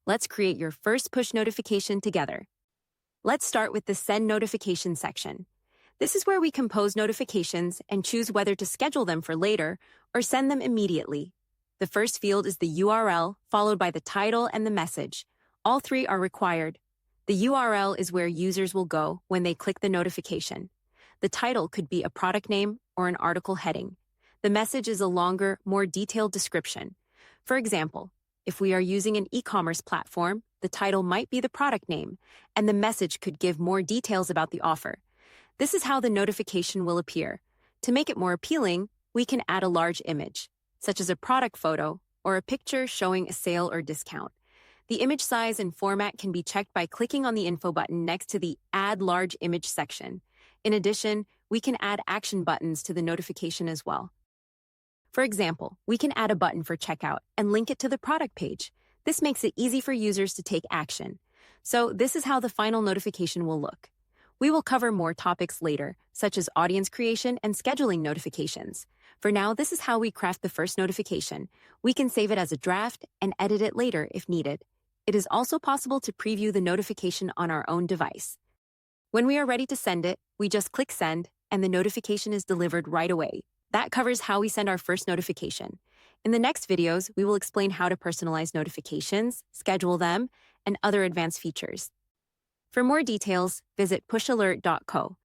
Let's create your first push notification together. Let's start with the Send Notification section. This is where we compose notifications and choose whether to schedule them for later or send them immediately. The first field is the URL, followed by the title and the message. All three are required. The URL is where users will go when they click the notification. The title could be a product name or an article heading. The message is a longer, more detailed description. For example, if we are using an e-commerce platform, the title might be the product name, and the message could give more details about the offer. This is how the notification will appear. To make it more appealing, we can add a large image, such as a product photo or a picture showing a sale or discount. The image size and format can be checked by clicking on the info button next to the Add Large Image section. In addition, we can add action buttons to the notification as well. For example, we can add a button for checkout and link it to the product page. This makes it easy for users to take action. So this is how the final notification will look. We will cover more topics later, such as audience creation and scheduling notifications. For now, this is how we craft the first notification. We can save it as a draft and edit it later if needed. It is also possible to preview the notification on our own device. When we are ready to send it, we just click send, and the notification is delivered right away. That covers how we send our first notification. In the next videos, we will explain how to personalize notifications, schedule them, and other advanced features. For more details, visit PushAlert.co.